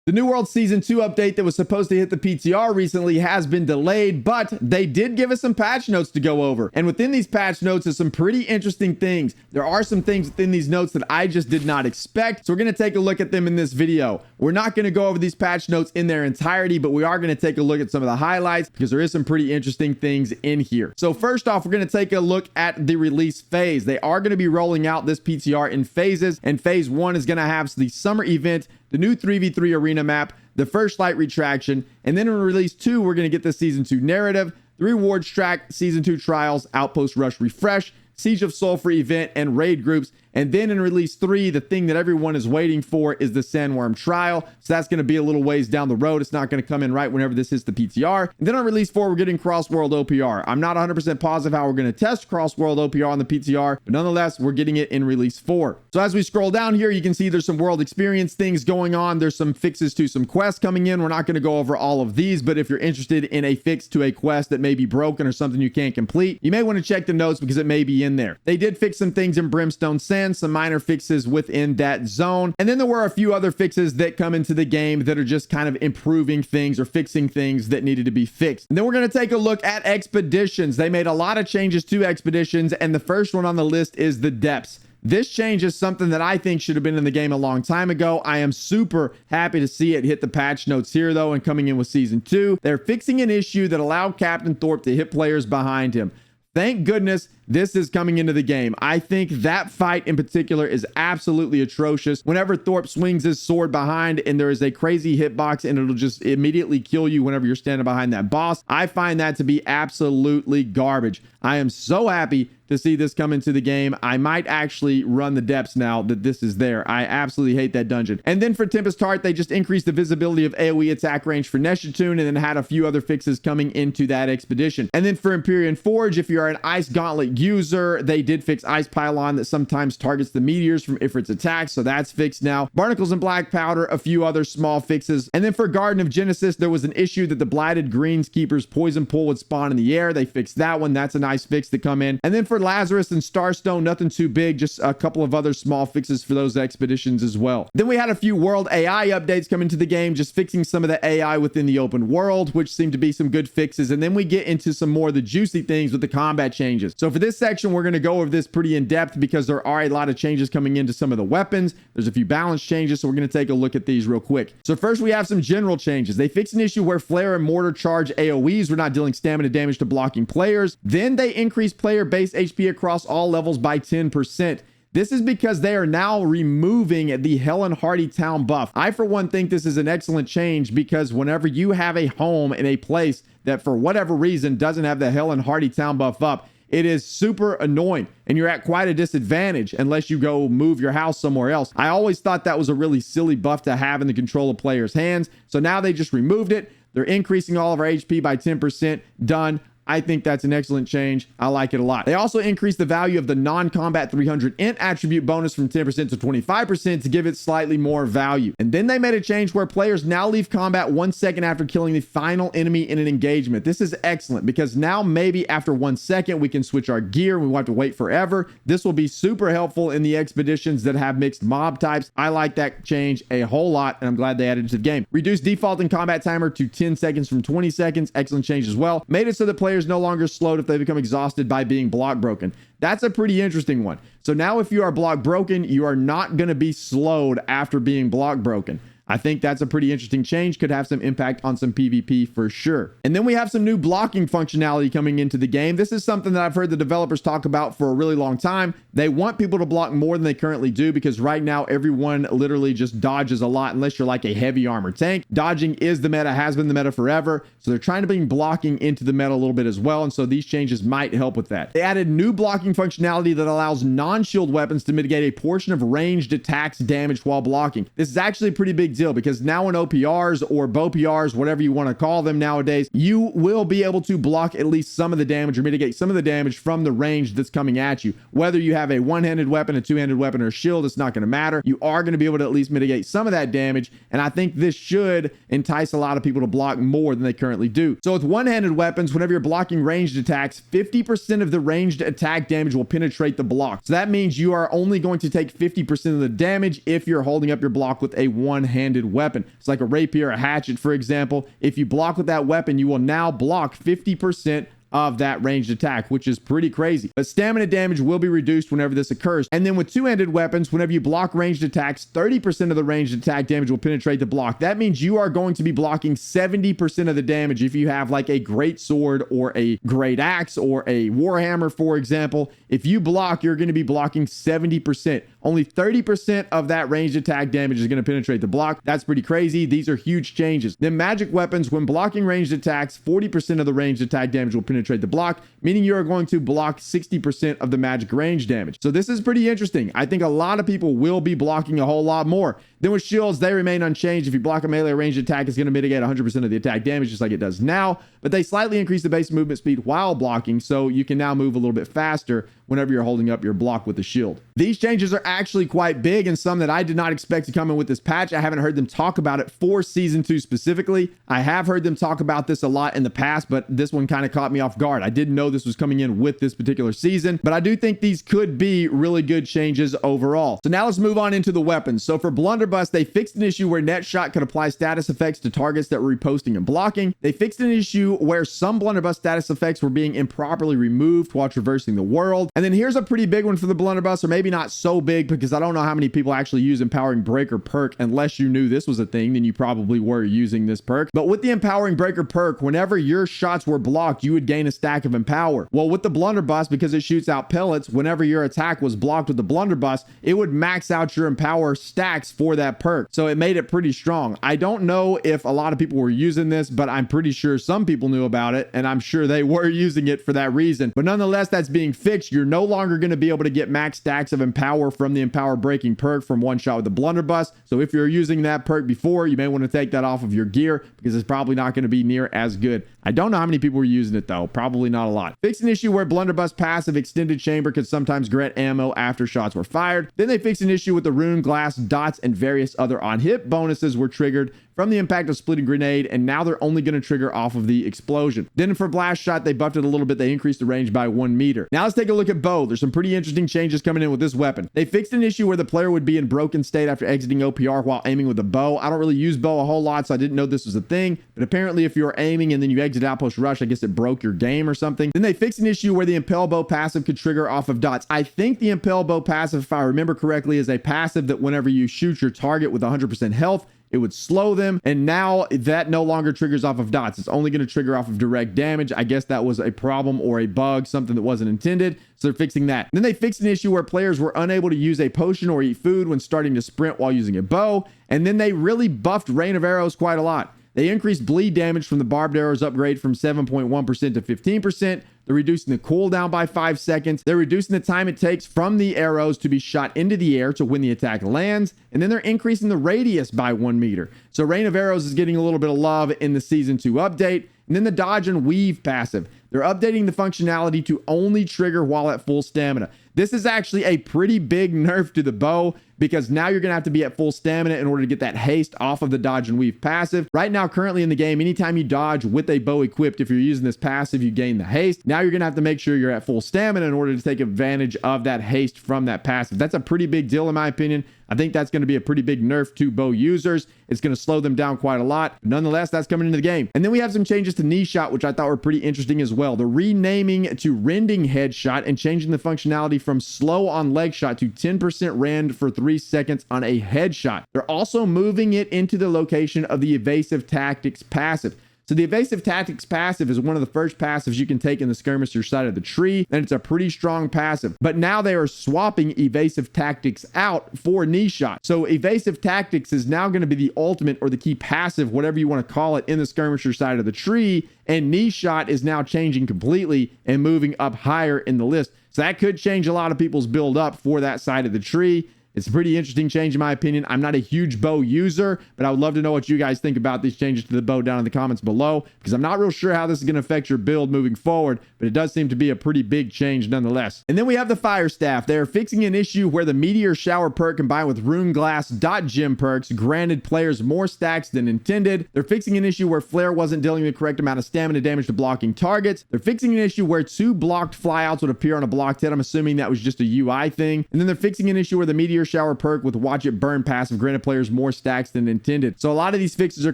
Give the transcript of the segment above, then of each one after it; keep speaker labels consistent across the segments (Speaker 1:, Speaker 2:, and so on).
Speaker 1: The New World Season 2 update that was supposed to hit the PTR recently has been delayed, but they did give us some patch notes to go over. And within these patch notes is some pretty interesting things. There are some things within these notes that I just did not expect, so we're going to take a look at them in this video. We're not going to go over these patch notes in their entirety, but we are going to take a look at some of the highlights because there is some pretty interesting things in here. So first off, we're going to take a look at the release phase. They are going to be rolling out this PTR in phases, and phase 1 is going to have the summer event, the new 3v3 arena map, the first light retraction, and then in release 2, we're going to get the season 2 narrative, the rewards track, season 2 trials, outpost rush refresh, Siege of Sulfur event, and raid groups. And then in release 3, the thing that everyone is waiting for is the Sandworm trial. So that's going to be a little ways down the road. It's not going to come in right whenever this hits the PTR. And then on release 4, we're getting cross-world OPR. I'm not 100% positive how we're going to test cross-world OPR on the PTR, but nonetheless, we're getting it in release 4. So as we scroll down here, you can see there's some world experience things going on. There's some fixes to some quests coming in. We're not going to go over all of these, but if you're interested in a fix to a quest that may be broken or something you can't complete, you may want to check the notes because it may be in there. They did fix some things in Brimstone Sands, some minor fixes within that zone. And then there were a few other fixes that come into the game that are just kind of improving things or fixing things that needed to be fixed. And then we're going to take a look at expeditions. They made a lot of changes to expeditions, and the first one on the list is the depths. This change is something that I think should have been in the game a long time ago. I am super happy to see it hit the patch notes here, though, and coming in with season 2. They're fixing an issue that allowed Captain Thorpe to hit players behind him. Thank goodness this is coming into the game. I think that fight in particular is absolutely atrocious. Whenever Thorpe swings his sword behind and there is a crazy hitbox and it'll just immediately kill you whenever you're standing behind that boss, I find that to be absolutely garbage. I am so happy to see this come into the game. I might actually run the depths now that this is there. I absolutely hate that dungeon. And then for Tempest Heart, they just increased the visibility of AoE attack range for Neshatoon and then had a few other fixes coming into that expedition. And then for Empyrean Forge, if you're an Ice Gauntlet user, they did fix Ice Pylon that sometimes targets the meteors from Ifrit's attacks, so that's fixed now. Barnacles and Black Powder, a few other small fixes. And then for Garden of Genesis, there was an issue that the Blighted Greenskeeper's Poison Pool would spawn in the air. They fixed that one. That's a nice fix to come in. And then for Lazarus and Starstone, nothing too big, just a couple of other small fixes for those expeditions as well. Then we had a few world AI updates come into the game, just fixing some of the AI within the open world, which seemed to be some good fixes. And then we get into some more of the juicy things with the combat changes. So for this section, we're going to go over this pretty in depth because there are a lot of changes coming into some of the weapons. There's a few balance changes, so we're going to take a look at these real quick. So first, we have some general changes. They fixed an issue where Flare and Mortar charge AoEs were not dealing stamina damage to blocking players. Then they increased player base HP across all levels by 10%. This is because they are now removing the Helen Hardy town buff. I, for one, think this is an excellent change because whenever you have a home in a place that for whatever reason doesn't have the Helen Hardy town buff up, it is super annoying and you're at quite a disadvantage unless you go move your house somewhere else. I always thought that was a really silly buff to have in the control of players' hands. So now they just removed it. They're increasing all of our HP by 10%. Done. I think that's an excellent change. I like it a lot. They also increased the value of the non-combat 300 int attribute bonus from 10% to 25% to give it slightly more value. And then they made a change where players now leave combat 1 second after killing the final enemy in an engagement. This is excellent because now maybe after 1 second we can switch our gear. We won't have to wait forever. This will be super helpful in the expeditions that have mixed mob types. I like that change a whole lot and I'm glad they added it to the game. Reduced default and combat timer to 10 seconds from 20 seconds. Excellent change as well. Made it so that players no longer slowed if they become exhausted by being block broken. That's a pretty interesting one. So now if you are block broken, you are not going to be slowed after being block broken. I think that's a pretty interesting change. Could have some impact on some PvP for sure. And then we have some new blocking functionality coming into the game. This is something that I've heard the developers talk about for a really long time. They want people to block more than they currently do because right now everyone literally just dodges a lot unless you're like a heavy armor tank. Dodging is the meta, has been the meta forever. So they're trying to bring blocking into the meta a little bit as well. And so these changes might help with that. They added new blocking functionality that allows non-shield weapons to mitigate a portion of ranged attacks damage while blocking. This is actually a pretty big deal because now in OPRs or bow PRs, whatever you want to call them nowadays, you will be able to block at least some of the damage or mitigate some of the damage from the range that's coming at you. Whether you have a one-handed weapon, a two-handed weapon, or a shield, it's not going to matter. You are going to be able to at least mitigate some of that damage, and I think this should entice a lot of people to block more than they currently do. So with one-handed weapons, whenever you're blocking ranged attacks, 50% of the ranged attack damage will penetrate the block. So that means you are only going to take 50% of the damage if you're holding up your block with a one-handed
Speaker 2: two-handed weapon. It's like a Rapier, a Hatchet, for example. If you block with that weapon, you will now block 50% of that ranged attack, which is pretty crazy. But stamina damage will be reduced whenever this occurs. And then with two-handed weapons, whenever you block ranged attacks, 30% of the ranged attack damage will penetrate the block. That means you are going to be blocking 70% of the damage if you have like a great sword or a great axe or a warhammer, for example. If you block, you're going to be blocking 70%. Only 30% of that ranged attack damage is going to penetrate the block. That's pretty crazy. These are huge changes. Then magic weapons, when blocking ranged attacks, 40% of the ranged attack damage will penetrate the block, meaning you are going to block 60% of the magic range damage. So this is pretty interesting. I think a lot of people will be blocking a whole lot more. Then with shields, they remain unchanged. If you block a melee ranged attack, it's going to mitigate 100% of the attack damage, just like it does now. But they slightly increase the base movement speed while blocking, so you can now move a little bit faster whenever you're holding up your block with the shield. These changes are actually quite big and some that I did not expect to come in with this patch. I haven't heard them talk about it for Season 2 specifically. I have heard them talk about this a lot in the past, but this one kind of caught me off guard. I didn't know this was coming in with this particular season, but I do think these could be really good changes overall. So now let's move on into the weapons. So for Blunderbuss, they fixed an issue where Net Shot could apply status effects to targets that were reposting and blocking. They fixed an issue where some Blunderbuss status effects were being improperly removed while traversing the world. And then here's a pretty big one for the Blunderbuss, or maybe not so big because I don't know how many people actually use Empowering Breaker perk. Unless you knew this was a thing, then you probably were using this perk. But with the Empowering Breaker perk, whenever your shots were blocked, you would gain a stack of Empower. Well, with the Blunderbuss, because it shoots out pellets, whenever your attack was blocked with the Blunderbuss, it would max out your Empower stacks for that perk. So it made it pretty strong. I don't know if a lot of people were using this, but I'm pretty sure some people knew about it, and I'm sure they were using it for that reason. But nonetheless, that's being fixed. You're no longer going to be able to get max stacks of Empower from the Empower Breaking perk from one shot with the Blunderbuss. So if you're using that perk before, you may want to take that off of your gear because it's probably not going to be near as good. I don't know how many people were using it though. Probably not a lot. Fixed an issue where Blunderbuss passive extended chamber could sometimes grant ammo after shots were fired. Then they fixed an issue with the rune glass dots and various other on-hit bonuses were triggered from the impact of splitting grenade, and now they're only going to trigger off of the explosion. Then for blast shot, they buffed it a little bit. They increased the range by 1 meter. Now let's take a look at bow. There's some pretty interesting changes coming in with this weapon. They fixed an issue where the player would be in broken state after exiting OPR while aiming with a bow. I don't really use bow a whole lot, so I didn't know this was a thing, but apparently if you're aiming and then you exit outpost rush, I guess it broke your game or something. Then they fixed an issue where the impel bow passive could trigger off of dots. I think the impel bow passive, if I remember correctly, is a passive that whenever you shoot your target with 100% health, it would slow them, and now that no longer triggers off of dots. It's only going to trigger off of direct damage. I guess that was a problem or a bug, something that wasn't intended, so they're fixing that. Then they fixed an issue where players were unable to use a potion or eat food when starting to sprint while using a bow, and then they really buffed Rain of Arrows quite a lot. They increased bleed damage from the barbed arrows upgrade from 7.1% to 15%. They're reducing the cooldown by 5 seconds. They're reducing the time it takes from the arrows to be shot into the air to when the attack lands. And then they're increasing the radius by 1 meter. So Rain of Arrows is getting a little bit of love in the Season 2 update. And then the dodge and weave passive. They're updating the functionality to only trigger while at full stamina. This is actually a pretty big nerf to the bow because now you're going to have to be at full stamina in order to get that haste off of the dodge and weave passive. Right now, currently in the game, anytime you dodge with a bow equipped, if you're using this passive, you gain the haste. Now you're going to have to make sure you're at full stamina in order to take advantage of that haste from that passive. That's a pretty big deal in my opinion. I think that's going to be a pretty big nerf to bow users. It's going to slow them down quite a lot. Nonetheless, that's coming into the game. And then we have some changes to knee shot, which I thought were pretty interesting as well. They're renaming to rending headshot and changing the functionality from slow on leg shot to 10% rend for 3 seconds on a headshot. They're also moving it into the location of the evasive tactics passive. So the evasive tactics passive is one of the first passives you can take in the skirmisher side of the tree, and it's a pretty strong passive. But now they are swapping evasive tactics out for knee shot. So evasive tactics is now going to be the ultimate or the key passive, whatever you want to call it, in the skirmisher side of the tree, and knee shot is now changing completely and moving up higher in the list. So that could change a lot of people's build up for that side of the tree. It's a pretty interesting change in my opinion. I'm not a huge bow user, but I would love to know what you guys think about these changes to the bow down in the comments below, because I'm not real sure how this is going to affect your build moving forward, but it does seem to be a pretty big change nonetheless. And then we have the Fire Staff. They're fixing an issue where the Meteor Shower perk combined with Rune Glass dot gem perks granted players more stacks than intended. They're fixing an issue where Flare wasn't dealing the correct amount of stamina damage to blocking targets. They're fixing an issue where 2 blocked flyouts would appear on a blocked hit. I'm assuming that was just a UI thing. And then they're fixing an issue where the Meteor Shower perk with Watch It Burn passive granted players more stacks than intended. So a lot of these fixes are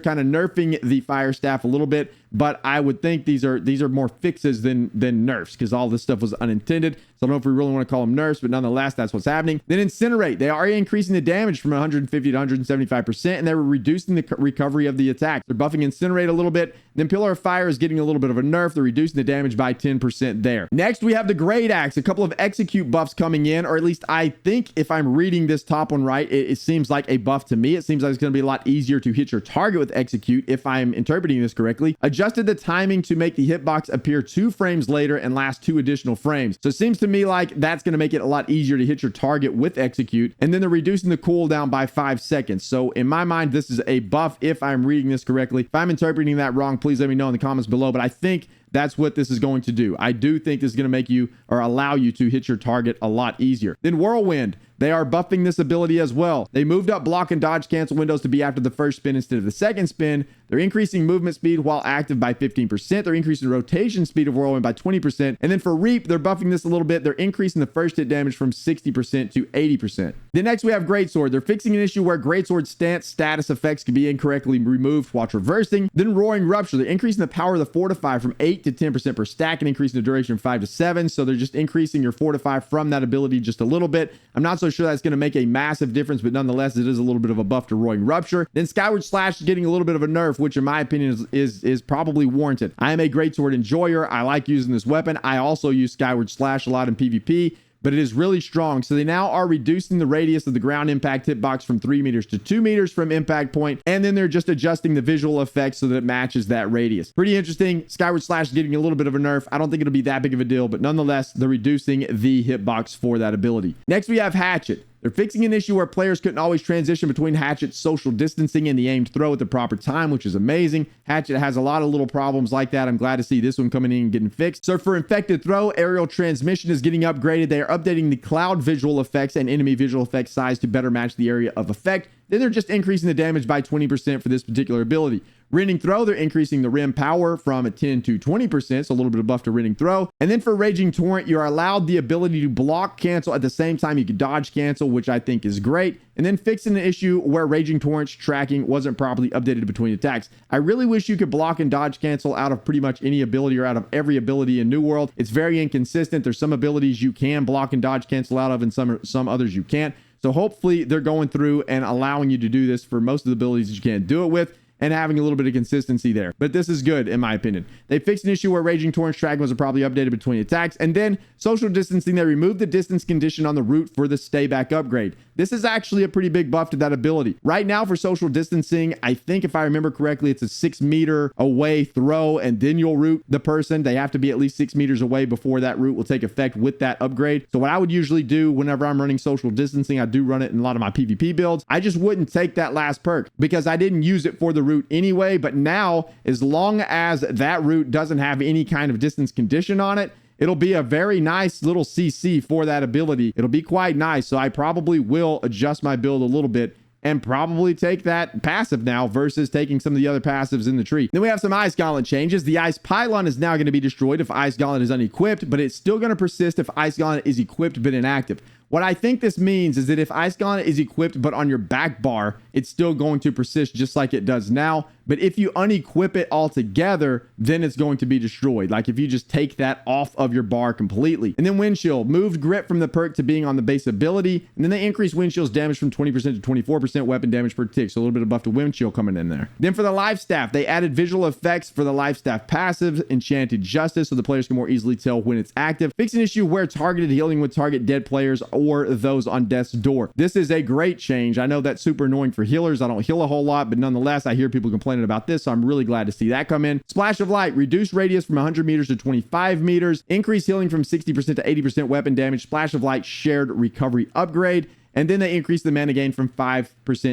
Speaker 2: kind of nerfing the Fire Staff a little bit, but I would think these are more fixes than nerfs, because all this stuff was unintended. So I don't know if we really want to call them nerfs, but nonetheless, that's what's happening. Then Incinerate, they are increasing the damage from 150 to 175%, and they were reducing the recovery of the attack. They're buffing Incinerate a little bit. Then Pillar of Fire is getting a little bit of a nerf. They're reducing the damage by 10% there. Next, we have the Great Axe, a couple of execute buffs coming in, or at least I think if I'm reading this top one right, it seems like a buff to me. It seems like it's going to be a lot easier to hit your target with execute if I'm interpreting this correctly. Adjusted the timing to make the hitbox appear 2 frames later and last 2 additional frames. So it seems to me like that's going to make it a lot easier to hit your target with execute. And then they're reducing the cooldown by 5 seconds. So in my mind, this is a buff if I'm reading this correctly. If I'm interpreting that wrong, please let me know in the comments below. But I think that's what this is going to do. I do think this is going to make you, or allow you to hit your target a lot easier. Then Whirlwind, they are buffing this ability as well. They moved up block and dodge cancel windows to be after the first spin instead of the second spin. They're increasing movement speed while active by 15%. They're increasing rotation speed of Whirlwind by 20%. And then for Reap, they're buffing this a little bit. They're increasing the first hit damage from 60% to 80%. Then next we have Greatsword. They're fixing an issue where Greatsword stance status effects can be incorrectly removed while traversing. Then Roaring Rupture. They're increasing the power of the Fortify from 8 to 10% per stack and increasing the duration from 5 to 7. So they're just increasing your Fortify from that ability just a little bit. I'm not so sure that's going to make a massive difference, but nonetheless, it is a little bit of a buff to Roaring Rupture. Then Skyward Slash is getting a little bit of a nerf, which in my opinion is probably warranted. I am a Greatsword enjoyer. I like using this weapon. I also use Skyward Slash a lot in PvP, but it is really strong. So they now are reducing the radius of the ground impact hitbox from 3 meters to 2 meters from impact point. And then they're just adjusting the visual effects so that it matches that radius. Pretty interesting. Skyward Slash getting a little bit of a nerf. I don't think it'll be that big of a deal, but nonetheless, they're reducing the hitbox for that ability. Next, we have Hatchet. They're fixing an issue where players couldn't always transition between Hatchet's social distancing and the aimed throw at the proper time, which is amazing. Hatchet has a lot of little problems like that. I'm glad to see this one coming in and getting fixed. So for Infected Throw, aerial transmission is getting upgraded. They are updating the cloud visual effects and enemy visual effects size to better match the area of effect. Then they're just increasing the damage by 20% for this particular ability. Rending Throw, they're increasing the rim power from a 10 to 20%, so a little bit of buff to Rending Throw. And then for Raging Torrent, you're allowed the ability to block cancel at the same time you can dodge cancel, which I think is great. And then fixing an issue where Raging Torrent's tracking wasn't properly updated between attacks. I really wish you could block and dodge cancel out of pretty much any ability or out of every ability in New World. It's very inconsistent. There's some abilities you can block and dodge cancel out of and some others you can't. So hopefully they're going through and allowing you to do this for most of the abilities that you can't do it with, and having a little bit of consistency there. But this is good, in my opinion. They fixed an issue where Raging Torrent's tracking wasn't probably updated between attacks. And then social distancing, they removed the distance condition on the route for the stay back upgrade. This is actually a pretty big buff to that ability. Right now for social distancing, I think if I remember correctly, it's a 6 meter away throw, and then you'll root the person. They have to be at least 6 meters away before that route will take effect with that upgrade. So what I would usually do whenever I'm running social distancing, I do run it in a lot of my PvP builds. I just wouldn't take that last perk because I didn't use it for the route anyway. But now, as long as that route doesn't have any kind of distance condition on it, it'll be a very nice little CC for that ability. It'll be quite nice. So I probably will adjust my build a little bit and probably take that passive now versus taking some of the other passives in the tree. Then we have some Ice Gauntlet changes. The Ice Pylon is now going to be destroyed if Ice Gauntlet is unequipped, but it's still going to persist if Ice Gauntlet is equipped but inactive. What I think this means is that if Ice Gauntlet is equipped but on your back bar, it's still going to persist just like it does now. But if you unequip it altogether, then it's going to be destroyed. Like if you just take that off of your bar completely. And then Windshield, moved grip from the perk to being on the base ability. And then they increased Windshield's damage from 20% to 24% weapon damage per tick. So a little bit of buff to Windshield coming in there. Then for the Life Staff, they added visual effects for the Life Staff passive, Enchanted Justice, so the players can more easily tell when it's active. Fix an issue where targeted healing would target dead players or those on death's door. This is a great change. I know that's super annoying for healers. I don't heal a whole lot, but nonetheless, I hear people complaining about this, so I'm really glad to see that come in. Splash of Light, reduce radius from 100 meters to 25 meters, increase healing from 60% to 80% weapon damage. Splash of Light shared recovery upgrade. And then they increase the mana gain from 5%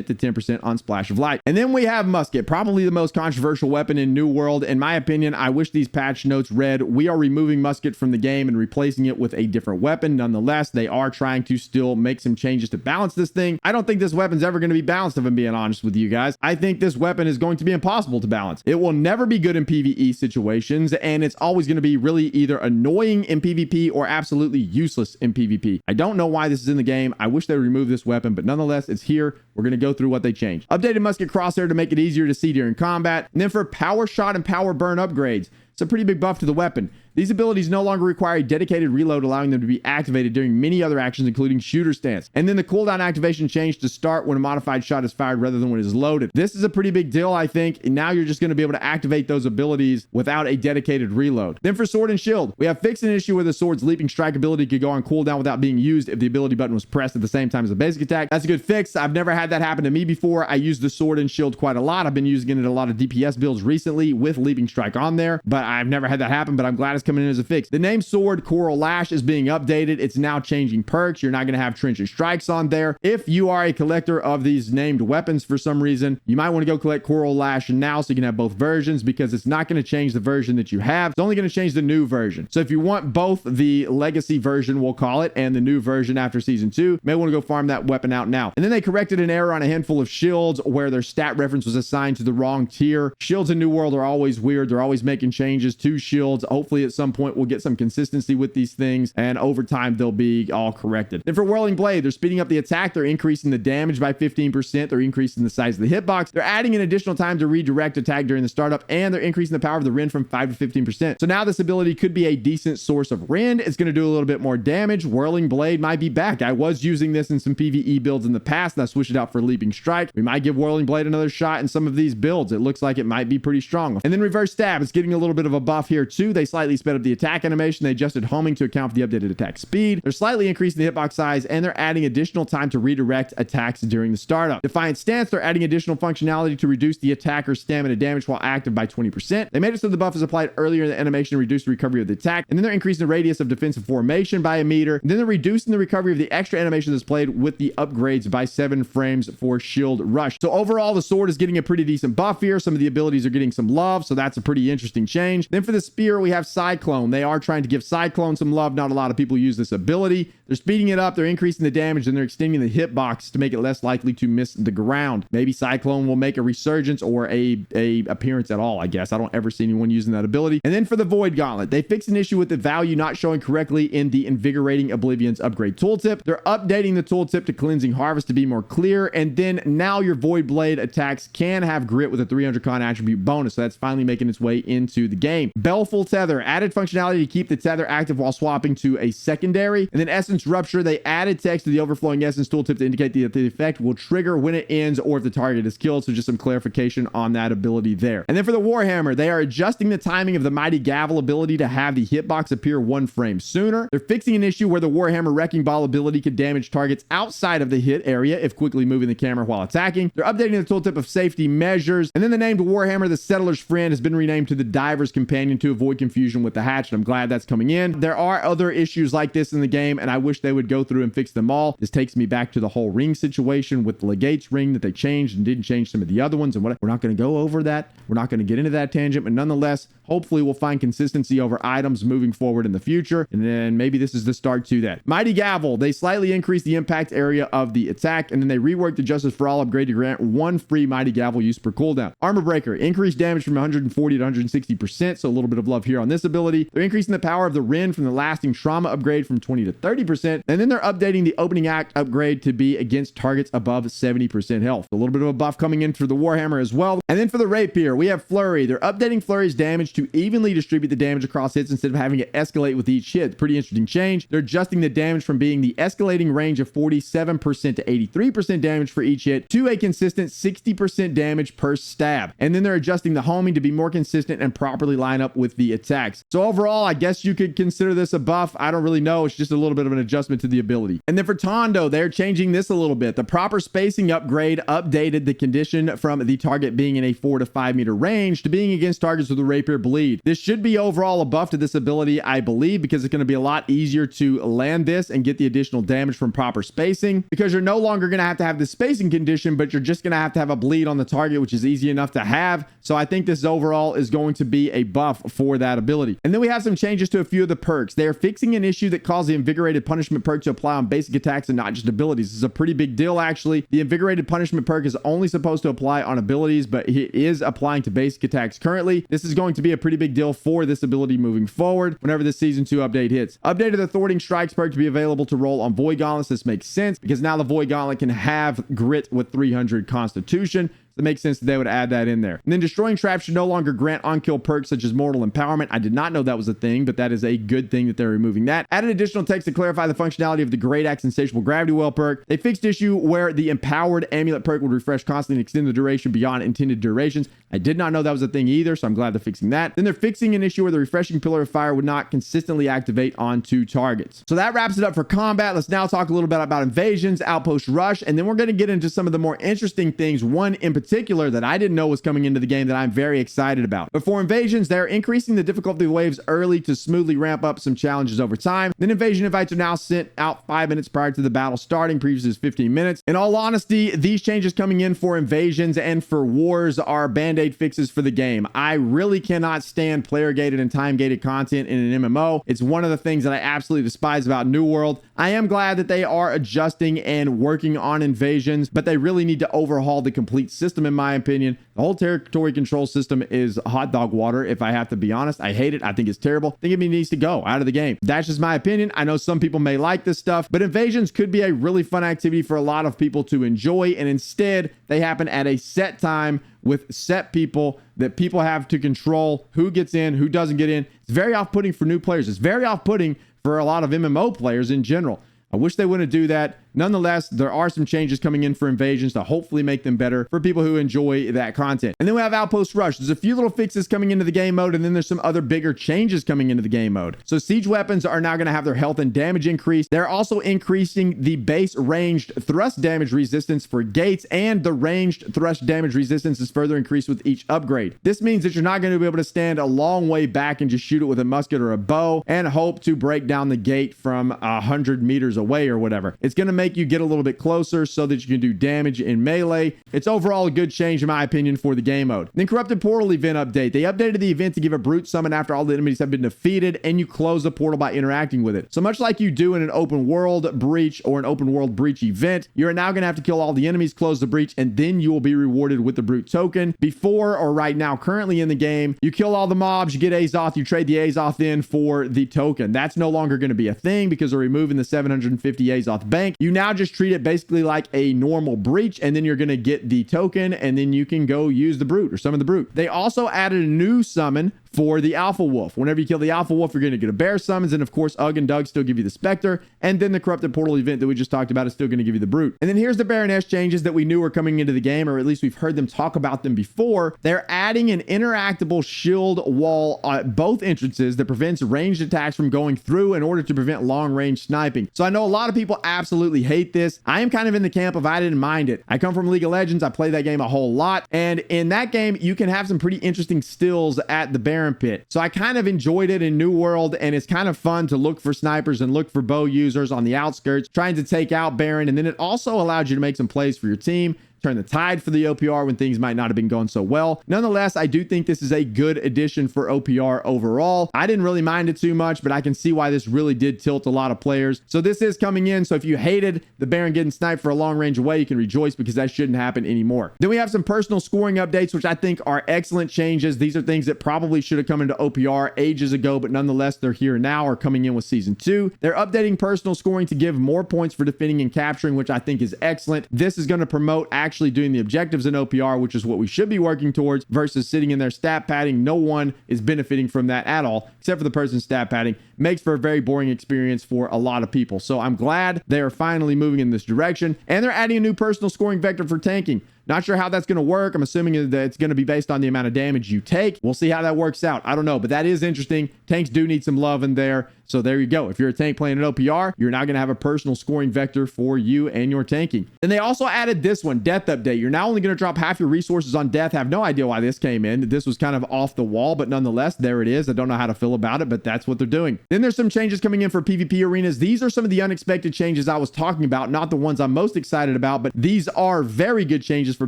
Speaker 2: to 10% on Splash of Light. And then we have Musket, probably the most controversial weapon in New World. In my opinion, I wish these patch notes read, we are removing Musket from the game and replacing it with a different weapon. Nonetheless, they are trying to still make some changes to balance this thing. I don't think this weapon's ever going to be balanced, if I'm being honest with you guys. I think this weapon is going to be impossible to balance. It will never be good in PvE situations, and it's always going to be really either annoying in PvP or absolutely useless in PvP. I don't know why this is in the game. I wish they would remove this weapon, but nonetheless, it's here. We're going to go through what they changed. Updated musket crosshair to make it easier to see during combat. And then for power shot and power burn upgrades, it's a pretty big buff to the weapon. These abilities no longer require a dedicated reload, allowing them to be activated during many other actions, including shooter stance. And then the cooldown activation changed to start when a modified shot is fired rather than when it is loaded. This is a pretty big deal, I think. And now you're just going to be able to activate those abilities without a dedicated reload. Then for sword and shield, we have fixed an issue where the sword's leaping strike ability could go on cooldown without being used if the ability button was pressed at the same time as the basic attack. That's a good fix. I've never had that happen to me before. I use the sword and shield quite a lot. I've been using it in a lot of DPS builds recently with leaping strike on there, but I've never had that happen, but I'm glad it's coming in as a fix. The name sword Coral Lash is being updated. It's now changing perks. You're not going to have trenchant strikes on there. If you are a collector of these named weapons for some reason, you might want to go collect Coral Lash now so you can have both versions, because it's not going to change the version that you have. It's only going to change the new version. So if you want both the legacy version, we'll call it, and the new version after season 2, you may want to go farm that weapon out now. And then they corrected an error on a handful of shields where their stat reference was assigned to the wrong tier. Shields in New World are always weird. They're always making changes to shields. Hopefully at some point we'll get some consistency with these things, and over time they'll be all corrected. Then for Whirling Blade, they're speeding up the attack. They're increasing the damage by 15%. They're increasing the size of the hitbox. They're adding an additional time to redirect attack during the startup, and they're increasing the power of the rend from 5 to 15%. So now this ability could be a decent source of rend. It's going to do a little bit more damage. Whirling Blade might be back. I was using this in some PvE builds in the past, and I switched it out for Leaping Strike. We might give Whirling Blade another shot in some of these builds. It looks like it might be pretty strong. And then Reverse Stab, it's getting a little bit of a buff here too. They slightly sped up the attack animation. They adjusted homing to account for the updated attack speed. They're slightly increasing the hitbox size, and they're adding additional time to redirect attacks during the startup. Defiant Stance, they're adding additional functionality to reduce the attacker's stamina damage while active by 20%. They made it so the buff is applied earlier in the animation to reduce the recovery of the attack. And then they're increasing the radius of defensive formation by a meter. And then they're reducing the recovery of the extra animation that's played with the upgrades by 7 frames for Shield Rush. So overall, the sword is getting a pretty decent buff here. Some of the abilities are getting some love, so that's a pretty interesting change. Then for the spear, we have Cyclone. They are trying to give Cyclone some love. Not a lot of people use this ability. They're speeding it up, they're increasing the damage, and they're extending the hitbox to make it less likely to miss the ground. Maybe Cyclone will make a resurgence or a appearance at all, I guess. I don't ever see anyone using that ability. And then for the Void Gauntlet, they fixed an issue with the value not showing correctly in the Invigorating Oblivion's upgrade tooltip. They're updating the tooltip to Cleansing Harvest to be more clear, and then now your Void Blade attacks can have grit with a 300 con attribute bonus, so that's finally making its way into the game. Baleful Tether, added functionality to keep the tether active while swapping to a secondary. And then Essence Rupture, they added text to the Overflowing Essence tooltip to indicate that the effect will trigger when it ends or if the target is killed, so just some clarification on that ability there. And then for the Warhammer, they are adjusting the timing of the Mighty Gavel ability to have the hitbox appear 1 frame sooner. They're fixing an issue where the Warhammer Wrecking Ball ability could damage targets outside of the hit area if quickly moving the camera while attacking. They're updating the tooltip of safety measures. And then the named Warhammer, the Settler's Friend, has been renamed to the Diver's Companion to avoid confusion with the Hatchet. I'm glad that's coming in. There are other issues like this in the game, and I wish they would go through and fix them all. This takes me back to the whole ring situation with the Legate's ring that they changed and didn't change some of the other ones. And we're not going to go over that. We're not going to get into that tangent, but nonetheless, hopefully we'll find consistency over items moving forward in the future. And then maybe this is the start to that. Mighty Gavel, they slightly increased the impact area of the attack, and then they reworked the Justice for All upgrade to grant 1 free Mighty Gavel use per cooldown. Armor Breaker, increased damage from 140 to 160%, so a little bit of love here on this ability. They're increasing the power of the Rend from the Lasting Trauma upgrade from 20 to 30%, and then they're updating the Opening Act upgrade to be against targets above 70% health. A little bit of a buff coming in for the Warhammer as well. And then for the Rapier, we have Flurry. They're updating Flurry's damage to evenly distribute the damage across hits instead of having it escalate with each hit. Pretty interesting change. They're adjusting the damage from being the escalating range of 47% to 83% damage for each hit to a consistent 60% damage per stab. And then they're adjusting the homing to be more consistent and properly line up with the attacks. So overall, I guess you could consider this a buff. I don't really know. It's just a little bit of an adjustment to the ability. And then for Tondo, they're changing this a little bit. The proper spacing upgrade updated the condition from the target being in a 4 to 5 meter range to being against targets with a Rapier bleed. This should be overall a buff to this ability, I believe, because it's going to be a lot easier to land this and get the additional damage from proper spacing, because you're no longer going to have this spacing condition, but you're just going to have a bleed on the target, which is easy enough to have. So I think this overall is going to be a buff for that ability. ability. And then we have some changes to a few of the perks. They are fixing an issue that caused the Invigorated Punishment perk to apply on basic attacks and not just abilities. This is a pretty big deal, actually. The Invigorated Punishment perk is only supposed to apply on abilities, but it is applying to basic attacks currently. This is going to be a pretty big deal for this ability moving forward whenever the Season 2 update hits. Updated the Thwarting Strikes perk to be available to roll on Void Gauntlets. This makes sense because now the Void Gauntlet can have grit with 300 Constitution. So it makes sense that they would add that in there. And then Destroying Traps should no longer grant on-kill perks such as Mortal Empowerment. I did not know that was a thing, but that is a good thing that they're removing that. Added additional text to clarify the functionality of the Great Axe Insatiable Gravity Well perk. They fixed issue where the Empowered Amulet perk would refresh constantly and extend the duration beyond intended durations. I did not know that was a thing either, so I'm glad they're fixing that. Then they're fixing an issue where the Refreshing Pillar of Fire would not consistently activate on 2 targets. So that wraps it up for combat. Let's now talk a little bit about invasions, Outpost Rush, and then we're going to get into some of the more interesting things. One in particular that I didn't know was coming into the game that I'm very excited about. But for invasions, they're increasing the difficulty waves early to smoothly ramp up some challenges over time. Then invasion invites are now sent out 5 minutes prior to the battle starting. Previously is 15 minutes. In all honesty, these changes coming in for invasions and for wars are band-aid fixes for the game. I really cannot stand player-gated and time-gated content in an MMO. It's one of the things that I absolutely despise about New World. I am glad that they are adjusting and working on invasions, but they really need to overhaul the complete system, in my opinion. The whole territory control system is hot dog water, if I have to be honest. I hate it. I think it's terrible. I think it needs to go out of the game. That's just my opinion. I know some people may like this stuff, but invasions could be a really fun activity for a lot of people to enjoy, and instead they happen at a set time with set people that people have to control who gets in, who doesn't get in. It's very off-putting for new players. It's very off-putting for a lot of MMO players in general. I wish they wouldn't do that. Nonetheless, there are some changes coming in for invasions to hopefully make them better for people who enjoy that content. And then we have Outpost Rush. There's a few little fixes coming into the game mode, and then there's some other bigger changes coming into the game mode. So siege weapons are now going to have their health and damage increased. They're also increasing the base ranged thrust damage resistance for gates, and the ranged thrust damage resistance is further increased with each upgrade. This means that you're not going to be able to stand a long way back and just shoot it with a musket or a bow and hope to break down the gate from 100 meters away or whatever. It's going to make you get a little bit closer so that you can do damage in melee. It's overall a good change in my opinion for the game mode. Then Corrupted Portal event update. They updated the event to give a brute summon after all the enemies have been defeated, and you close the portal by interacting with it. So much like you do in an open world breach or an open world breach event, you're now going to have to kill all the enemies, close the breach, and then you will be rewarded with the brute token. Before, or right now currently in the game, you kill all the mobs, you get Azoth, you trade the Azoth in for the token. That's no longer going to be a thing because they're removing the 750 Azoth bank. You now just treat it basically like a normal breach, and then you're going to get the token, and then you can go use the brute or summon the brute. They also added a new summon for the Alpha Wolf. Whenever you kill the Alpha Wolf, you're going to get a bear summons, and of course Ugg and Doug still give you the Spectre, and then the Corrupted Portal event that we just talked about is still going to give you the brute. And then here's the Baroness changes that we knew were coming into the game, or at least we've heard them talk about them before. They're adding an interactable shield wall at both entrances that prevents ranged attacks from going through in order to prevent long range sniping. So I know a lot of people absolutely hate this. I am kind of in the camp of I didn't mind it. I come from League of Legends. I play that game a whole lot, and in that game you can have some pretty interesting stills at the Baron Pit. So I kind of enjoyed it in New World, and it's kind of fun to look for snipers and look for bow users on the outskirts trying to take out Baron, and then it also allowed you to make some plays for your team, turn the tide for the OPR when things might not have been going so well. Nonetheless, I do think this is a good addition for OPR overall. I didn't really mind it too much, but I can see why this really did tilt a lot of players. So this is coming in. So if you hated the Baron getting sniped for a long range away, you can rejoice because that shouldn't happen anymore. Then we have some personal scoring updates, which I think are excellent changes. These are things that probably should have come into OPR ages ago, but nonetheless, they're here now or coming in with Season 2. They're updating personal scoring to give more points for defending and capturing, which I think is excellent. This is going to promote actually doing the objectives in OPR, which is what we should be working towards, versus sitting in there stat padding. No one is benefiting from that at all, except for the person stat padding. Makes for a very boring experience for a lot of people. So I'm glad they are finally moving in this direction, and they're adding a new personal scoring vector for tanking. Not sure how that's going to work. I'm assuming that it's going to be based on the amount of damage you take. We'll see how that works out. I don't know, but that is interesting. Tanks do need some love in there. So there you go. If you're a tank playing at OPR, you're now going to have a personal scoring vector for you and your tanking. And they also added this one, Death Update. You're now only going to drop half your resources on death. I have no idea why this came in. This was kind of off the wall, but nonetheless, there it is. I don't know how to feel about it, but that's what they're doing. Then there's some changes coming in for PvP arenas. These are some of the unexpected changes I was talking about, not the ones I'm most excited about, but these are very good changes for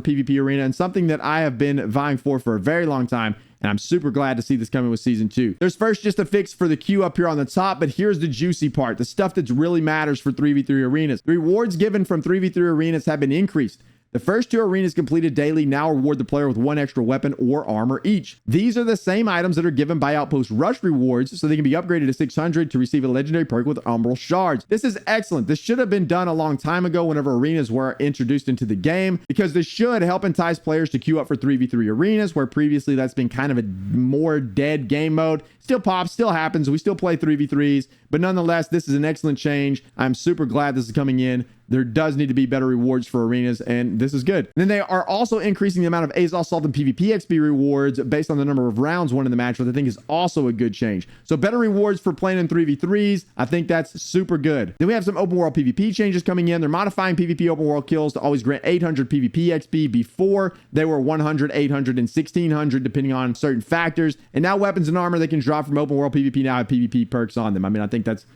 Speaker 2: PvP Arena, and something that I have been vying for a very long time. And I'm super glad to see this coming with Season 2. There's first just a fix for the queue up here on the top, but here's the juicy part, the stuff that really matters for 3v3 arenas. The rewards given from 3v3 arenas have been increased. The first 2 arenas completed daily now reward the player with 1 extra weapon or armor each. These are the same items that are given by Outpost Rush rewards, so they can be upgraded to 600 to receive a legendary perk with Umbral Shards. This is excellent. This should have been done a long time ago whenever arenas were introduced into the game, because this should help entice players to queue up for 3v3 arenas, where previously that's been kind of a more dead game mode. Still pops, still happens. We still play 3v3s, but nonetheless, this is an excellent change. I'm super glad this is coming in. There does need to be better rewards for arenas, and this is good. Then they are also increasing the amount of Azal Assault and PvP XP rewards based on the number of rounds won in the match, which I think is also a good change. So better rewards for playing in 3v3s. I think that's super good. Then we have some open world PvP changes coming in. They're modifying PvP open world kills to always grant 800 PvP XP. Before, they were 100, 800, and 1600, depending on certain factors. And now weapons and armor they can drop from open world PvP now have PvP perks on them. I mean, I think that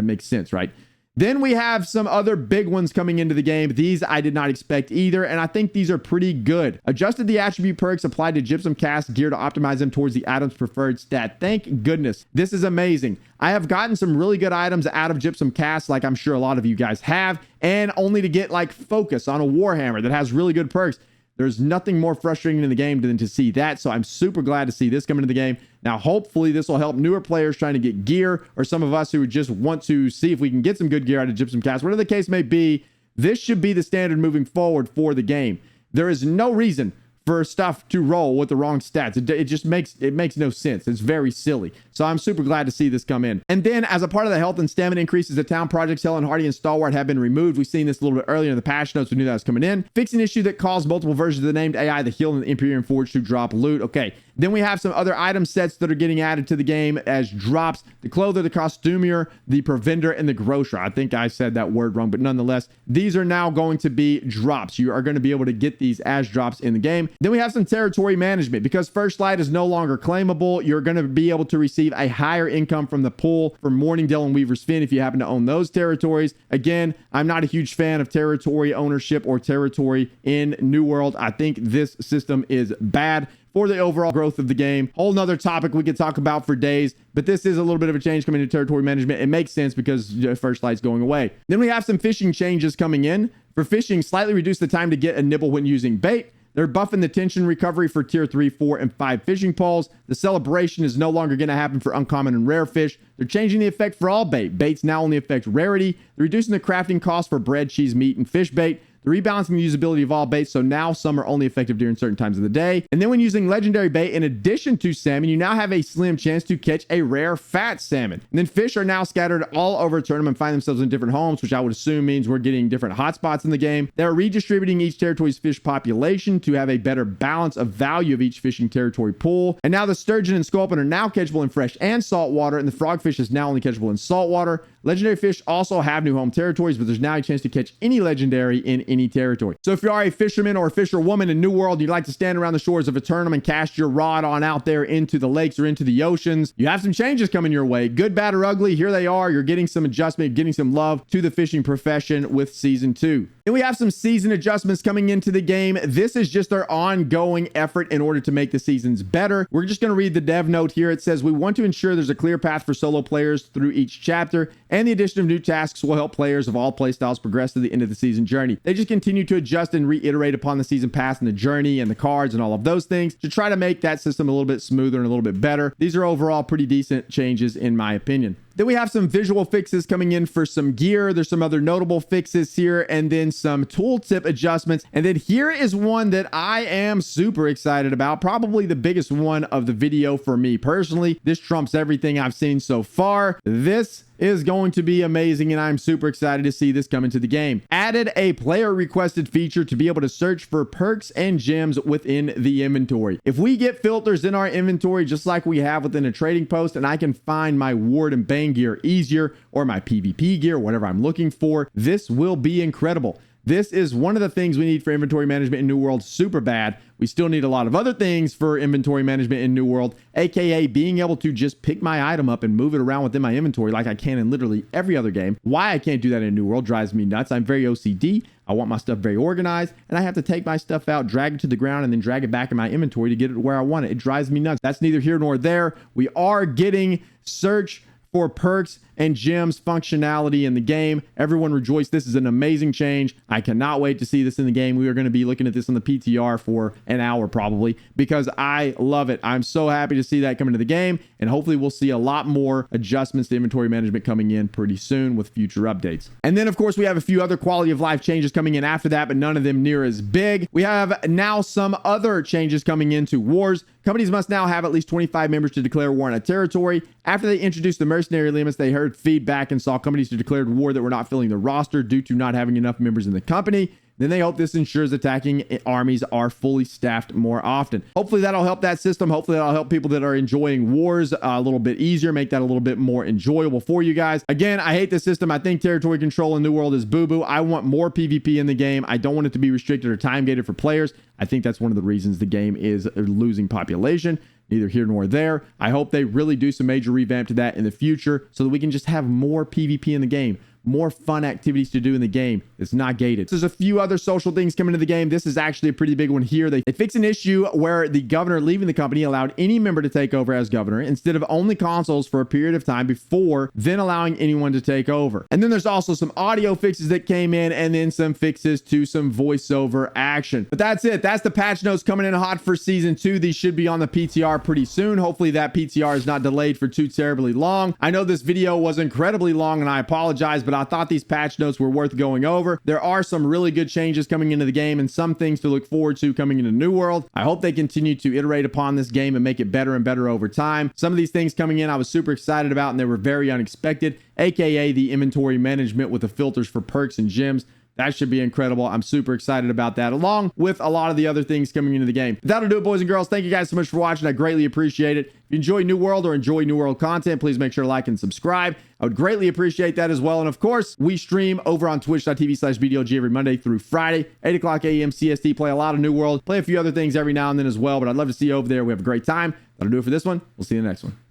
Speaker 2: makes sense, right? Then we have some other big ones coming into the game. These I did not expect either, and I think these are pretty good. Adjusted the attribute perks applied to Gypsum cast gear to optimize them towards the item's preferred stat. Thank goodness. This is amazing. I have gotten some really good items out of Gypsum cast, like I'm sure a lot of you guys have, and only to get like focus on a Warhammer that has really good perks. There's nothing more frustrating in the game than to see that, so I'm super glad to see this come into the game. Now, hopefully, this will help newer players trying to get gear, or some of us who just want to see if we can get some good gear out of Gypsum cast. Whatever the case may be, this should be the standard moving forward for the game. There is no reason for stuff to roll with the wrong stats. It just makes no sense. It's very silly. So I'm super glad to see this come in. And then as a part of the health and stamina increases, the town projects Hell and Hardy and Stalwart have been removed. We've seen this a little bit earlier in the patch notes. We knew that was coming in. Fix an issue that caused multiple versions of the named AI, the Heal and the Imperium Forge, to drop loot. Okay. Then we have some other item sets that are getting added to the game as drops. The Clother, the Costumier, the Prevender, and the Grocer. I think I said that word wrong, but nonetheless, these are now going to be drops. You are going to be able to get these as drops in the game. Then we have some territory management. Because First Light is no longer claimable, you're going to be able to receive a higher income from the pool from Morningdale and Weaver's Fin if you happen to own those territories. Again, I'm not a huge fan of territory ownership or territory in New World. I think this system is bad for the overall growth of the game. Whole nother topic we could talk about for days, but this is a little bit of a change coming to territory management. It makes sense because First Light's going away. Then we have some fishing changes coming in. For fishing, slightly reduce the time to get a nibble when using bait. They're buffing the tension recovery for tier 3, 4, and 5 fishing poles. The celebration is no longer going to happen for uncommon and rare fish. They're changing the effect for all bait. Baits now only affect rarity. They're reducing the crafting cost for bread, cheese, meat, and fish bait. They're rebalancing the usability of all baits, so now some are only effective during certain times of the day. And then when using legendary bait, in addition to salmon, you now have a slim chance to catch a rare fat salmon. And then fish are now scattered all over a tournament and find themselves in different homes, which I would assume means we're getting different hotspots in the game. They're redistributing each territory's fish population to have a better balance of value of each fishing territory pool. And now the sturgeon and sculpin are now catchable in fresh and salt water, and the frogfish is now only catchable in salt water. Legendary fish also have new home territories, but there's now a chance to catch any legendary in any territory. So if you are a fisherman or a fisherwoman in New World, and you'd like to stand around the shores of a tournament and cast your rod on out there into the lakes or into the oceans, you have some changes coming your way. Good, bad, or ugly, here they are. You're getting some adjustment, getting some love to the fishing profession with Season 2. Then we have some season adjustments coming into the game. This is just our ongoing effort in order to make the seasons better. We're just going to read the dev note here. It says, we want to ensure there's a clear path for solo players through each chapter, and the addition of new tasks will help players of all playstyles progress to the end of the season journey. They just continue to adjust and reiterate upon the season pass and the journey and the cards and all of those things to try to make that system a little bit smoother and a little bit better. These are overall pretty decent changes in my opinion. Then we have some visual fixes coming in for some gear. There's some other notable fixes here, and then some tooltip adjustments. And then here is one that I am super excited about, probably the biggest one of the video for me personally. This trumps everything I've seen so far. This is going to be amazing, and I'm super excited to see this come into the game. Added a player requested feature to be able to search for perks and gems within the inventory. If we get filters in our inventory just like we have within a trading post, and I can find my ward and bane gear easier, or my PvP gear, whatever I'm looking for, this will be incredible. This is one of the things we need for inventory management in New World super bad. We still need a lot of other things for inventory management in New World, aka being able to just pick my item up and move it around within my inventory like I can in literally every other game. Why I can't do that in New World drives me nuts. I'm very OCD. I want my stuff very organized, and I have to take my stuff out, drag it to the ground, and then drag it back in my inventory to get it where I want it. It drives me nuts. That's neither here nor there. We are getting search for perks and gems functionality in the game. Everyone rejoice. This is an amazing change. I cannot wait to see this in the game. We are going to be looking at this on the PTR for an hour probably because I love it. I'm so happy to see that come into the game, and hopefully we'll see a lot more adjustments to inventory management coming in pretty soon with future updates. And then of course we have a few other quality of life changes coming in after that, but none of them near as big. We have now some other changes coming into wars. Companies must now have at least 25 members to declare war on a territory. After they introduced the mercenary limits, they heard feedback and saw companies who declared war that were not filling the roster due to not having enough members in the company. Then they hope this ensures attacking armies are fully staffed more often. Hopefully that'll help that system. Hopefully that'll help people that are enjoying wars a little bit easier, make that a little bit more enjoyable for you guys. Again, I hate the system. I think territory control in New World is boo-boo. I want more PvP in the game. I don't want it to be restricted or time-gated for players. I think that's one of the reasons the game is losing population. Neither here nor there. I hope they really do some major revamp to that in the future so that we can just have more PvP in the game, more fun activities to do in the game. It's not gated. There's a few other social things coming to the game. This is actually a pretty big one here. They fixed an issue where the governor leaving the company allowed any member to take over as governor instead of only consuls for a period of time before then allowing anyone to take over. And then there's also some audio fixes that came in and then some fixes to some voiceover action. But that's it. That's the patch notes coming in hot for season 2. These should be on the PTR pretty soon. Hopefully that PTR is not delayed for too terribly long. I know this video was incredibly long and I apologize, but I thought these patch notes were worth going over. There are some really good changes coming into the game and some things to look forward to coming into New World. I hope they continue to iterate upon this game and make it better and better over time. Some of these things coming in I was super excited about and they were very unexpected, aka the inventory management with the filters for perks and gems. That should be incredible. I'm super excited about that, along with a lot of the other things coming into the game. That'll do it, boys and girls. Thank you guys so much for watching. I greatly appreciate it. If you enjoy New World or enjoy New World content, please make sure to like and subscribe. I would greatly appreciate that as well. And of course, we stream over on twitch.tv/BDLG every Monday through Friday, 8 o'clock a.m. CST. Play a lot of New World. Play a few other things every now and then as well, but I'd love to see you over there. We have a great time. That'll do it for this one. We'll see you in the next one.